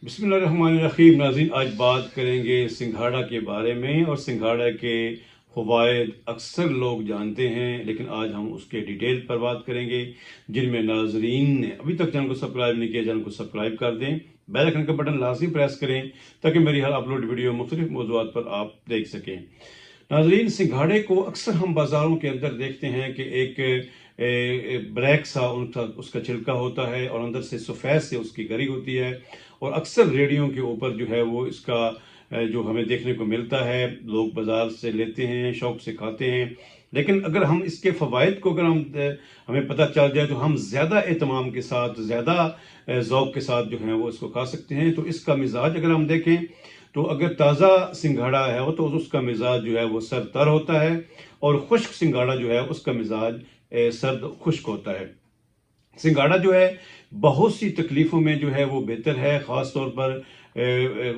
बिस्मिल्लाहिर्रहमानिर्रहीम। नाज़रीन, आज बात करेंगे सिंघाड़ा के बारे में। और सिंघाड़ा के फ़वाइद अक्सर लोग जानते हैं, लेकिन आज हम उसके डिटेल पर बात करेंगे, जिनमें नाज़रीन ने अभी तक चैनल को सब्सक्राइब नहीं किया, चैनल को सब्सक्राइब कर दें, बेल आइकन का बटन लाजमी प्रेस करें ताकि मेरी हर अपलोड वीडियो मुख्तलिफ मौज़ूआत पर आप देख सकें। नाज़रीन, सिंघाड़े को अक्सर हम बाज़ारों के अंदर देखते हैं कि एक ब्लैक सा उनका उसका छिलका होता है और अंदर से सफ़ेद से उसकी गरी होती है। और अक्सर रेडियो के ऊपर जो है वो इसका जो हमें देखने को मिलता है, लोग बाज़ार से लेते हैं, शौक से खाते हैं। लेकिन अगर हम इसके फ़वाइद को अगर हमें पता चल जाए तो हम ज़्यादा एहतमाम के साथ, ज़्यादा ज़ौक़ के साथ जो है वो इसको खा सकते हैं। तो इसका मिजाज अगर हम देखें तो अगर ताज़ा सिंघाड़ा है वो तो उसका मिजाज जो है वो सर्द तर होता है, और खुश्क सिंघाड़ा जो है उसका मिजाज सर्द खुश्क होता है। सिंघाड़ा जो है बहुत सी तकलीफ़ों में जो है वो बेहतर है, ख़ास तौर पर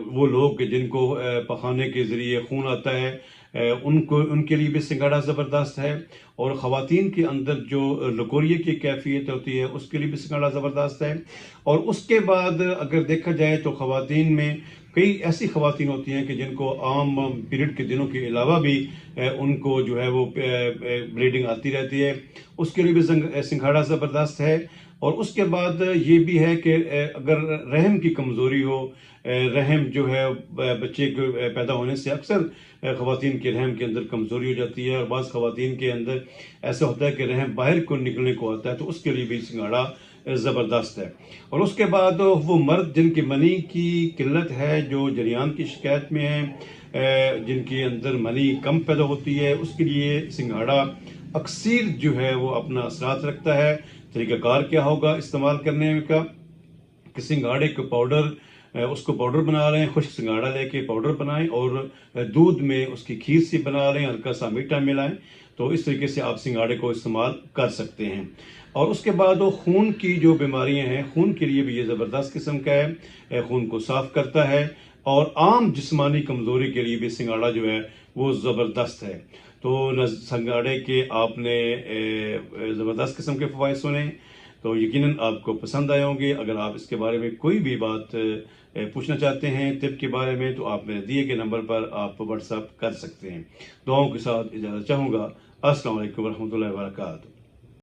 वो लोग जिनको पखाने के ज़रिए खून आता है, उनके लिए भी सिंघाड़ा ज़बरदस्त है। और ख़वातीन के अंदर जो लकोरिए की कैफियत होती है उसके लिए भी सिंघाड़ा ज़बरदस्त है। और उसके बाद अगर देखा जाए तो ख़वातीन में कई ऐसी ख़वातीन होती हैं कि जिनको आम पीरियड के दिनों के अलावा भी उनको जो है वो ब्लीडिंग आती रहती है, उसके लिए भी सिंघाड़ा ज़बरदस्त है। और उसके बाद ये भी है कि अगर रहम की कमज़ोरी हो, रहम जो है बच्चे को पैदा होने से अक्सर ख़वातीन के रहम के अंदर कमज़ोरी हो जाती है, और बाज़ ख़वातीन के अंदर ऐसा होता है कि रहम बाहर को निकलने को आता है, तो उसके लिए भी सिंघाड़ा ज़बरदस्त है। और उसके बाद वो मर्द जिनकी मनी की किल्लत है, जो जरियान की शिकायत में है, जिनके अंदर मनी कम पैदा होती है, उसके लिए सिंघाड़ा अक्सर जो है वो अपना असरात रखता है। तरीक़ाकार क्या होगा इस्तेमाल करने का कि सिंघाड़े के पाउडर, उसको पाउडर बना लें, खुश्क सिंघाड़ा लेके पाउडर बनाएं और दूध में उसकी खीर सी बना लें, हल्का सा मीठा मिलाएं। तो इस तरीके से आप सिंघाड़े को इस्तेमाल कर सकते हैं। और उसके बाद वो खून की जो बीमारियां हैं, खून के लिए भी ये ज़बरदस्त किस्म का है, खून को साफ़ करता है। और आम जिस्मानी कमज़ोरी के लिए भी सिंघाड़ा जो है वो ज़बरदस्त है। तो सिंघाड़े के आपने ज़बरदस्त किस्म के फ़वाइद सुने तो यकीनन आपको पसंद आए होंगे। अगर आप इसके बारे में कोई भी बात पूछना चाहते हैं टिप के बारे में, तो आप मेरे दिए गए नंबर पर आप व्हाट्सएप कर सकते हैं। दुआओं के साथ इजाज़त चाहूँगा। अस्सलाम वालेकुम रहमतुल्लाहि व बरकातहू।